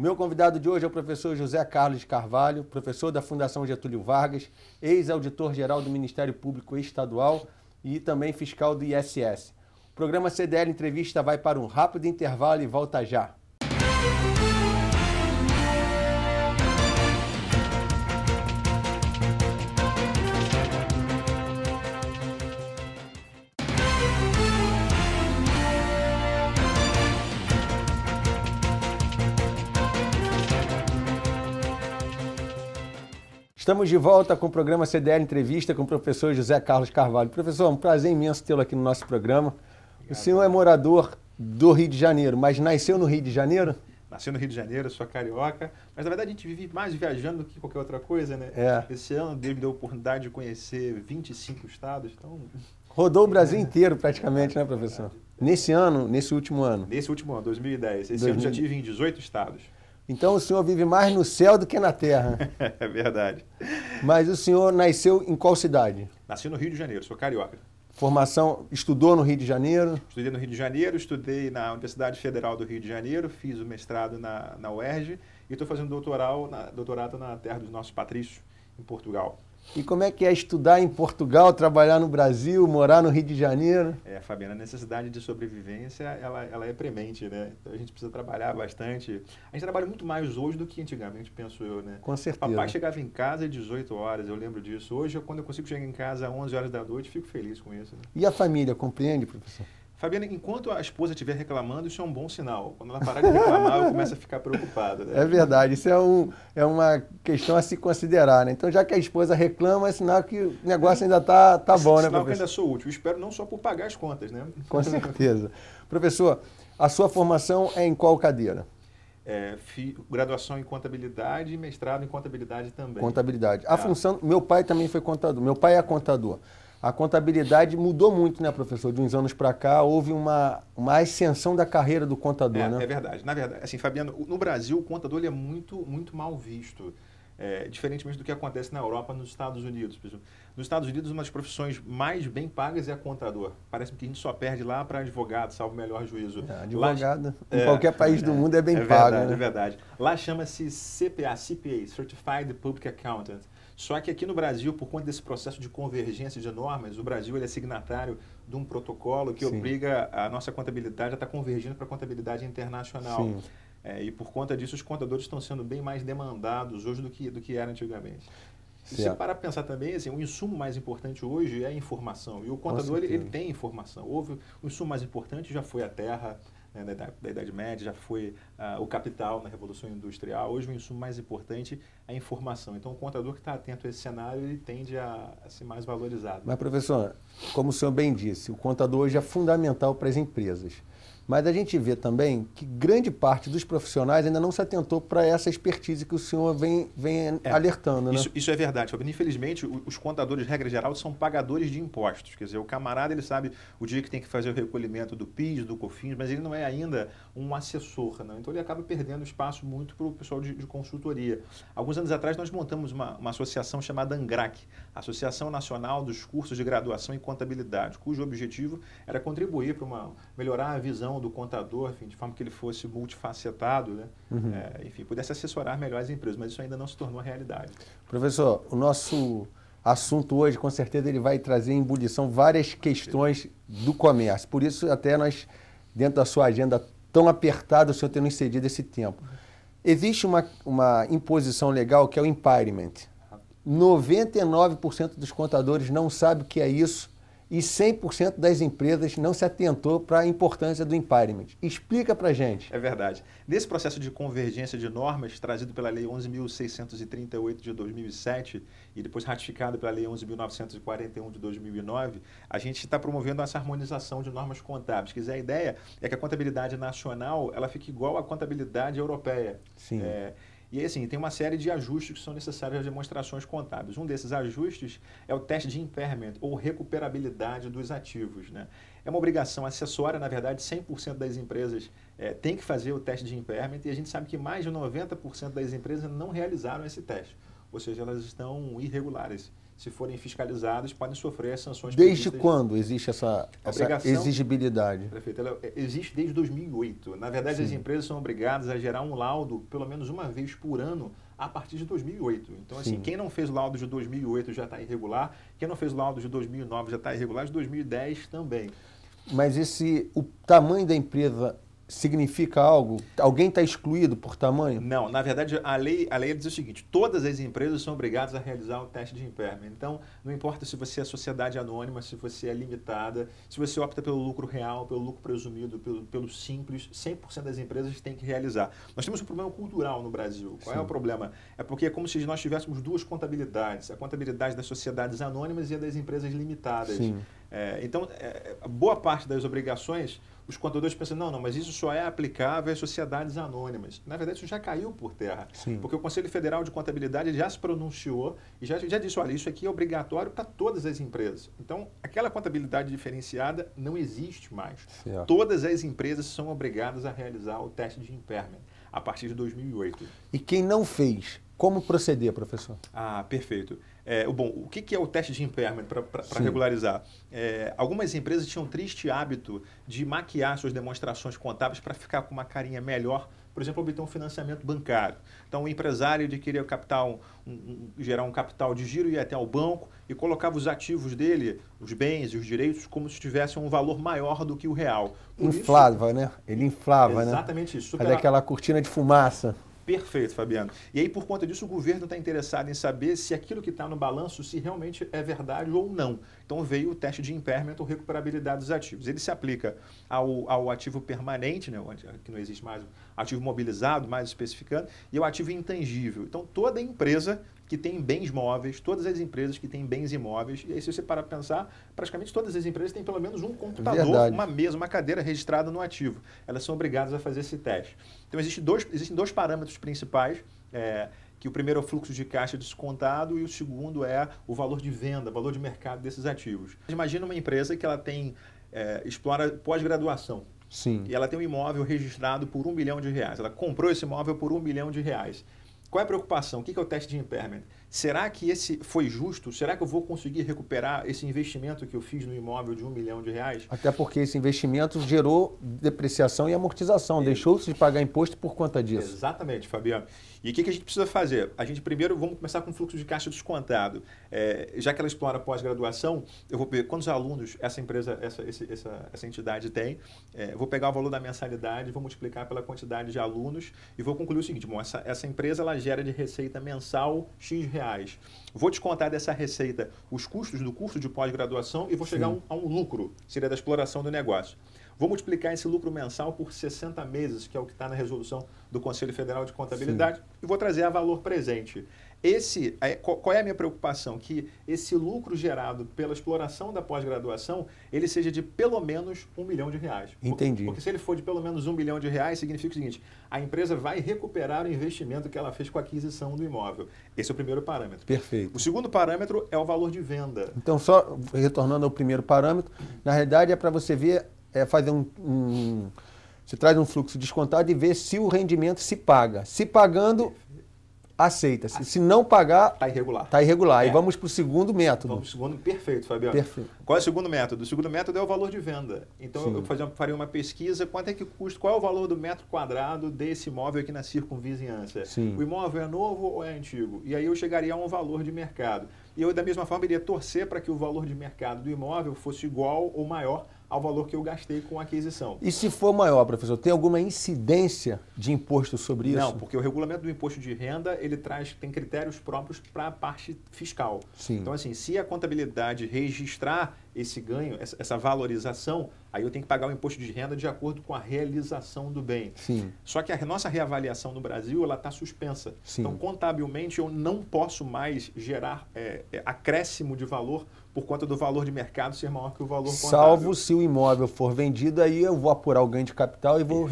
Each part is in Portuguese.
O meu convidado de hoje é o professor José Carlos de Carvalho, professor da Fundação Getúlio Vargas, ex-auditor-geral do Ministério Público Estadual e também fiscal do ISS. O programa CDL Entrevista vai para um rápido intervalo e volta já. Estamos de volta com o programa CDL Entrevista com o professor José Carlos Carvalho. Professor, é um prazer imenso tê-lo aqui no nosso programa. Obrigado. O senhor é morador do Rio de Janeiro, mas nasceu no Rio de Janeiro? Nasci no Rio de Janeiro, sou carioca, mas na verdade a gente vive mais viajando do que qualquer outra coisa, né? Esse ano Deus me deu a oportunidade de conhecer 25 estados, então... Rodou o Brasil inteiro praticamente, né, professor? Nesse último ano? Nesse último ano, 2010. Esse ano já tive em 18 estados. Então o senhor vive mais no céu do que na terra. É verdade. Mas o senhor nasceu em qual cidade? Nasci no Rio de Janeiro, sou carioca. Formação, estudou no Rio de Janeiro? Estudei no Rio de Janeiro, estudei na Universidade Federal do Rio de Janeiro, fiz o mestrado na UERJ e estou fazendo doutorado na terra dos nossos patrícios, em Portugal. E como é que é estudar em Portugal, trabalhar no Brasil, morar no Rio de Janeiro? Fabiana, a necessidade de sobrevivência, ela é premente, né? Então a gente precisa trabalhar bastante. A gente trabalha muito mais hoje do que antigamente, penso eu, né? Com certeza. Papai chegava em casa às 18 horas, eu lembro disso. Hoje, quando eu consigo chegar em casa às 11 horas da noite, fico feliz com isso. Né? E a família, compreende, professor? Fabiana, enquanto a esposa estiver reclamando, isso é um bom sinal. Quando ela parar de reclamar, eu começo a ficar preocupado. Né? É verdade, isso é uma questão a se considerar, né? Então, já que a esposa reclama, é sinal que o negócio ainda tá bom, né, professor? Sinal que ainda sou útil. Eu espero não só por pagar as contas, né? Com certeza. Professor, a sua formação é em qual cadeira? Graduação em contabilidade e mestrado em contabilidade também. Contabilidade. A função... Meu pai também foi contador. Meu pai é contador. A contabilidade mudou muito, né, professor? De uns anos para cá, houve uma ascensão da carreira do contador, né? É verdade. Na verdade, assim, Fabiano, no Brasil, o contador ele é muito mal visto. Diferentemente do que acontece na Europa, nos Estados Unidos. Nos Estados Unidos, uma das profissões mais bem pagas é a contador. Parece que a gente só perde lá para advogado, salvo o melhor juízo. Advogado, em qualquer país do mundo é bem pago. Verdade, né? É verdade. Lá chama-se CPA, Certified Public Accountant. Só que aqui no Brasil, por conta desse processo de convergência de normas, o Brasil ele é signatário de um protocolo que obriga a nossa contabilidade a estar convergindo para a contabilidade internacional. Sim. E por conta disso, os contadores estão sendo bem mais demandados hoje do que era antigamente. Se você parar para pensar também, assim, o insumo mais importante hoje é a informação. E o contador ele tem informação. O insumo mais importante já foi a terra, né, da Idade Média, já foi o capital na Revolução Industrial. Hoje o insumo mais importante é a informação. Então o contador que está atento a esse cenário, ele tende a ser mais valorizado. Mas, professor, como o senhor bem disse, o contador hoje é fundamental para as empresas. Mas a gente vê também que grande parte dos profissionais ainda não se atentou para essa expertise que o senhor vem alertando, né? Isso é verdade, Fabio. Infelizmente, os contadores, regra geral, são pagadores de impostos. Quer dizer, o camarada ele sabe o dia que tem que fazer o recolhimento do PIS, do COFINS, mas ele não é ainda um assessor, não. Então ele acaba perdendo espaço muito para o pessoal de consultoria. Alguns anos atrás nós montamos uma associação chamada ANGRAC, Associação Nacional dos Cursos de Graduação em Contabilidade, cujo objetivo era contribuir para melhorar a visão do contador, enfim, de forma que ele fosse multifacetado, né? Enfim, pudesse assessorar melhor as empresas, mas isso ainda não se tornou realidade. Professor, o nosso assunto hoje, com certeza, ele vai trazer em ebulição várias questões do comércio. Por isso, até nós, dentro da sua agenda tão apertada, o senhor ter nos cedido esse tempo. Existe uma imposição legal que é o impairment. 99% dos contadores não sabem o que é isso e 100% das empresas não se atentou para a importância do impairment. Explica para a gente. É verdade. Nesse processo de convergência de normas, trazido pela Lei 11.638 de 2007 e depois ratificado pela Lei 11.941 de 2009, a gente está promovendo essa harmonização de normas contábeis. Quer dizer, a ideia é que a contabilidade nacional ela fique igual à contabilidade europeia. Sim. E aí, assim, tem uma série de ajustes que são necessários às demonstrações contábeis. Um desses ajustes é o teste de impairment, ou recuperabilidade dos ativos, né? É uma obrigação acessória, na verdade, 100% das empresas tem que fazer o teste de impairment e a gente sabe que mais de 90% das empresas não realizaram esse teste. Ou seja, elas estão irregulares. se forem fiscalizadas, podem sofrer as sanções Desde previstas. quando existe essa exigibilidade? Prefeito, ela existe desde 2008. Na verdade, Sim. as empresas são obrigadas a gerar um laudo pelo menos uma vez por ano a partir de 2008. Então, assim, Sim. quem não fez o laudo de 2008 já está irregular, quem não fez o laudo de 2009 já está irregular, de 2010 também. Mas o tamanho da empresa significa algo? Alguém está excluído por tamanho? Não, na verdade, a lei diz o seguinte: todas as empresas são obrigadas a realizar o teste de impairment. Então, não importa se você é sociedade anônima, se você é limitada, se você opta pelo lucro real, pelo lucro presumido, pelo simples, 100% das empresas têm que realizar. Nós temos um problema cultural no Brasil. Qual é o problema? É porque é como se nós tivéssemos duas contabilidades: a contabilidade das sociedades anônimas e a das empresas limitadas. Sim. Então, boa parte das obrigações, os contadores pensam, não, mas isso só é aplicável às sociedades anônimas. Na verdade, isso já caiu por terra. Sim. Porque o Conselho Federal de Contabilidade já se pronunciou e já disse, olha, isso aqui é obrigatório para todas as empresas. Então, aquela contabilidade diferenciada não existe mais. Certo. Todas as empresas são obrigadas a realizar o teste de impairment a partir de 2008. E quem não fez, como proceder, professor? Ah, perfeito. Bom, o que é o teste de impairment para regularizar? Algumas empresas tinham um triste hábito de maquiar suas demonstrações contábeis para ficar com uma carinha melhor, por exemplo, obter um financiamento bancário. Então, o empresário adquiria gerar um capital de giro, ia até ao banco e colocava os ativos dele, os bens e os direitos, como se tivessem um valor maior do que o real. Inflava, né? Ele inflava, né? Exatamente isso. Fazia aquela cortina de fumaça. Perfeito, Fabiano. E aí, por conta disso, o governo está interessado em saber se aquilo que está no balanço, se realmente é verdade ou não. Então, veio o teste de impairment ou recuperabilidade dos ativos. Ele se aplica ao ativo permanente, né, que não existe mais, ativo mobilizado, mais especificando, e ao ativo intangível. Então, toda empresa que tem bens móveis, todas as empresas que têm bens imóveis, e aí se você parar para pensar, praticamente todas as empresas têm pelo menos um computador, Verdade. uma mesa, uma cadeira registrada no ativo. Elas são obrigadas a fazer esse teste. Então, existem dois parâmetros principais, que o primeiro é o fluxo de caixa descontado e o segundo é o valor de venda, valor de mercado desses ativos. Imagina uma empresa que ela explora pós-graduação. Sim. E ela tem um imóvel registrado por R$1 milhão. Ela comprou esse imóvel por R$1 milhão. Qual é a preocupação? O que é o teste de impairment? Será que esse foi justo? Será que eu vou conseguir recuperar esse investimento que eu fiz no imóvel de R$1 milhão? Até porque esse investimento gerou depreciação e amortização. Deixou-se de pagar imposto por conta disso. Exatamente, Fabiano. E o que a gente precisa fazer? A gente primeiro, vamos começar com o fluxo de caixa descontado. Já que ela explora pós-graduação, eu vou ver quantos alunos essa empresa, essa entidade tem. Vou pegar o valor da mensalidade, vou multiplicar pela quantidade de alunos e vou concluir o seguinte: bom, essa empresa ela gera de receita mensal X reais. Vou descontar dessa receita os custos do curso de pós-graduação e vou chegar a um lucro, seria da exploração do negócio. Vou multiplicar esse lucro mensal por 60 meses, que é o que está na resolução do Conselho Federal de Contabilidade, e vou trazer a valor presente. Qual é a minha preocupação? Que esse lucro gerado pela exploração da pós-graduação, ele seja de pelo menos R$1 milhão. Entendi. Porque se ele for de pelo menos R$1 milhão, significa o seguinte: a empresa vai recuperar o investimento que ela fez com a aquisição do imóvel. Esse é o primeiro parâmetro. Perfeito. O segundo parâmetro é o valor de venda. Então, só retornando ao primeiro parâmetro, na realidade é para você ver, fazer você traz um fluxo descontado e ver se o rendimento se paga. Se pagando, aceita. Se não pagar, está irregular. Está irregular. E vamos para o segundo método. Vamos para o segundo. Perfeito, Fabiano. Perfeito. Qual é o segundo método? O segundo método é o valor de venda. Então, eu faria uma pesquisa, quanto é que custa, qual é o valor do metro quadrado desse imóvel aqui na circunvizinhança? Sim. O imóvel é novo ou é antigo? E aí eu chegaria a um valor de mercado. E eu, da mesma forma, iria torcer para que o valor de mercado do imóvel fosse igual ou maior ao valor que eu gastei com a aquisição. E se for maior, professor, tem alguma incidência de imposto sobre isso? Não, porque o regulamento do imposto de renda, tem critérios próprios para a parte fiscal. Sim. Então, assim, se a contabilidade registrar esse ganho, essa valorização, aí eu tenho que pagar o imposto de renda de acordo com a realização do bem. Sim. Só que a nossa reavaliação no Brasil, ela está suspensa. Sim. Então, contabilmente, eu não posso mais gerar acréscimo de valor por conta do valor de mercado ser maior que o valor contábil. Salvo se o imóvel for vendido, aí eu vou apurar o ganho de capital e vou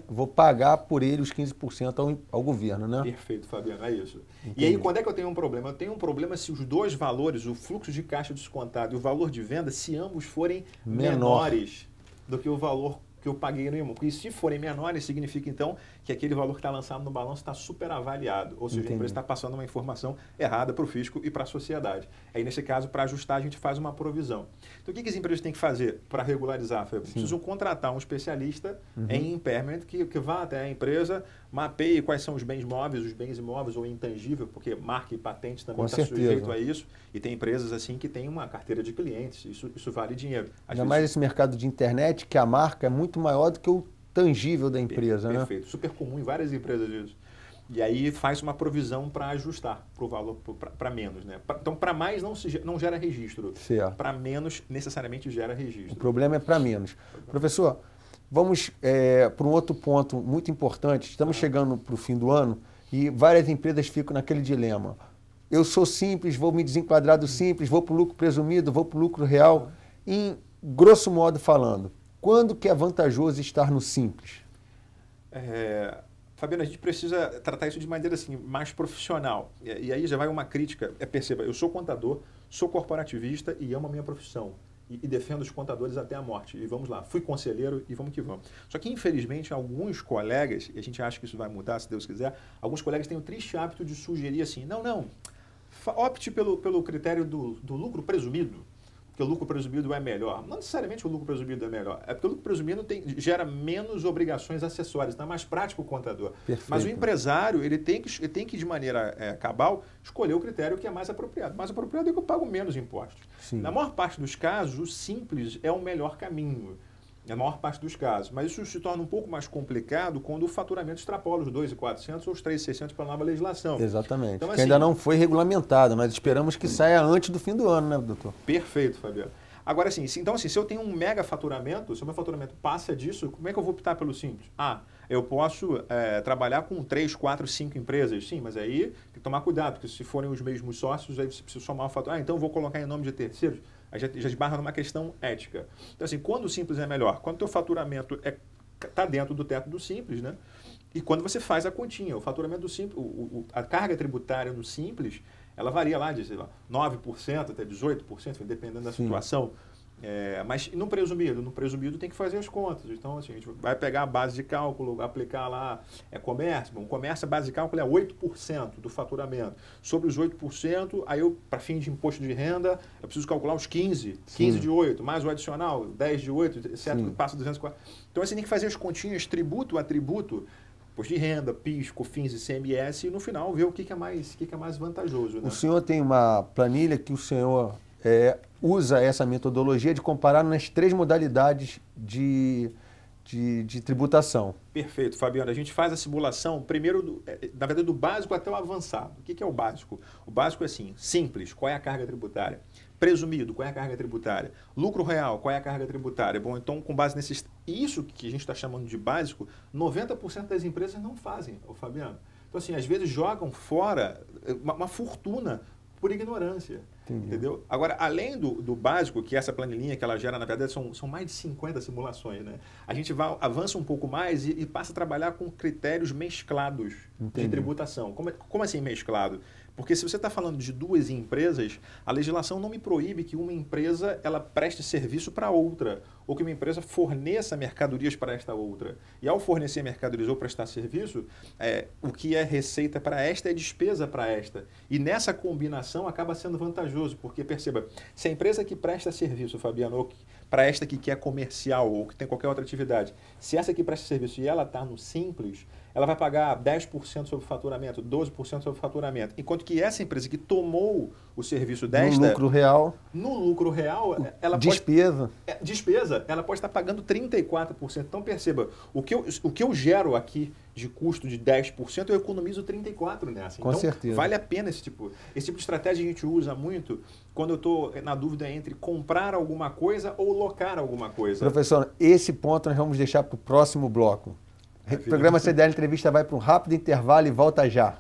vou pagar por ele os 15% ao governo, né? Perfeito, Fabiano, é isso. Entendi. E aí, quando é que eu tenho um problema? Eu tenho um problema se os dois valores, o fluxo de caixa descontado e o valor de venda, se ambos forem menores do que o valor que eu paguei no imóvel. E se forem menores, significa então que aquele valor que está lançado no balanço está superavaliado. Ou seja, a empresa está passando uma informação errada para o fisco e para a sociedade. Aí, nesse caso, para ajustar, a gente faz uma provisão. Então, o que as empresas têm que fazer para regularizar? Precisam contratar um especialista em impairment que vá até a empresa, mapeie quais são os bens móveis, os bens imóveis ou intangíveis, porque marca e patente também está sujeito a isso. E tem empresas assim que têm uma carteira de clientes. Isso vale dinheiro. Ainda mais esse mercado de internet, que a marca é muito maior do que o tangível da empresa, né? Perfeito. Super comum em várias empresas isso. E aí faz uma provisão para ajustar para o valor, para menos, né? Então, para mais não gera registro. Para menos, necessariamente gera registro. O problema é para menos. Professor, vamos para um outro ponto muito importante. Estamos chegando para o fim do ano e várias empresas ficam naquele dilema. Eu sou simples, vou me desenquadrar do simples, vou para o lucro presumido, vou para o lucro real. Em grosso modo falando, quando que é vantajoso estar no simples? Fabiano, a gente precisa tratar isso de maneira assim, mais profissional. E aí já vai uma crítica. Perceba, eu sou contador, sou corporativista e amo a minha profissão. E defendo os contadores até a morte. E vamos lá, fui conselheiro e vamos que vamos. Só que, infelizmente, alguns colegas, e a gente acha que isso vai mudar, se Deus quiser, alguns colegas têm o triste hábito de sugerir assim, não, opte pelo critério do lucro presumido, porque o lucro presumido é melhor. Não necessariamente o lucro presumido é melhor, é porque o lucro presumido gera menos obrigações acessórias, está mais prático o contador. Perfeito. Mas o empresário ele tem que de maneira cabal, escolher o critério que é mais apropriado. Mais apropriado é que eu pago menos impostos. Sim. Na maior parte dos casos, o simples é o melhor caminho. Na maior parte dos casos. Mas isso se torna um pouco mais complicado quando o faturamento extrapola os 2.400 ou os 3.600 para a nova legislação. Exatamente. Então, que assim, ainda não foi regulamentado. Nós esperamos que saia antes do fim do ano, né, doutor? Perfeito, Fabiano. Agora, assim, então, se eu tenho um mega faturamento, se o meu faturamento passa disso, como é que eu vou optar pelo simples? Eu posso trabalhar com 3, 4, 5 empresas. Sim, mas aí tem que tomar cuidado, porque se forem os mesmos sócios, aí você precisa somar o faturamento. Então eu vou colocar em nome de terceiros. Aí já esbarra numa questão ética. Então, assim, quando o simples é melhor? Quando o teu faturamento está dentro do teto do simples, né? E quando você faz a continha, o faturamento do simples, a carga tributária no simples, ela varia lá de, sei lá, 9% até 18%, dependendo da situação. Mas no presumido tem que fazer as contas. Então, assim, a gente vai pegar a base de cálculo, aplicar lá, comércio. Bom, comércio, a base de cálculo é 8% do faturamento. Sobre os 8%, aí eu, para fim de imposto de renda, eu preciso calcular os 15 de 8, mais o adicional, 10 de 8, certo? Que passa 240. Então, assim, tem que fazer as continhas tributo a tributo, imposto de renda, PIS, COFINS e CMS, e no final ver o que é mais vantajoso. Né? O senhor tem uma planilha que o senhor usa essa metodologia de comparar nas 3 modalidades de tributação. Perfeito, Fabiano. A gente faz a simulação, primeiro, na verdade, do básico até o avançado. O que é o básico? O básico é assim, simples, qual é a carga tributária? Presumido, qual é a carga tributária? Lucro real, qual é a carga tributária? Bom, então, com base nesses... Isso que a gente está chamando de básico, 90% das empresas não fazem, Fabiano. Então, assim, às vezes jogam fora uma fortuna por ignorância. Entendi. Entendeu? Agora, além do básico, que essa planilhinha que ela gera, na verdade, são mais de 50 simulações, né? A gente avança um pouco mais e passa a trabalhar com critérios mesclados de tributação. Como assim mesclado? Porque se você está falando de 2 empresas, a legislação não me proíbe que uma empresa ela preste serviço para outra, ou que uma empresa forneça mercadorias para esta outra. E ao fornecer mercadorias ou prestar serviço, o que é receita para esta é despesa para esta. E nessa combinação acaba sendo vantajoso, porque perceba, se a empresa que presta serviço, Fabiano, ou para esta que é comercial ou que tem qualquer outra atividade, se essa que presta serviço e ela está no simples, ela vai pagar 10% sobre o faturamento, 12% sobre o faturamento. Enquanto que essa empresa que tomou o serviço desta... No lucro real, ela despesa. Despesa, ela pode estar pagando 34%. Então, perceba, o que eu gero aqui de custo de 10%, eu economizo 34% nessa. Com certeza. Vale a pena esse tipo de estratégia. A gente usa muito quando eu estou na dúvida entre comprar alguma coisa ou locar alguma coisa. Professor, esse ponto nós vamos deixar para o próximo bloco. O programa CDL Entrevista vai para um rápido intervalo e volta já.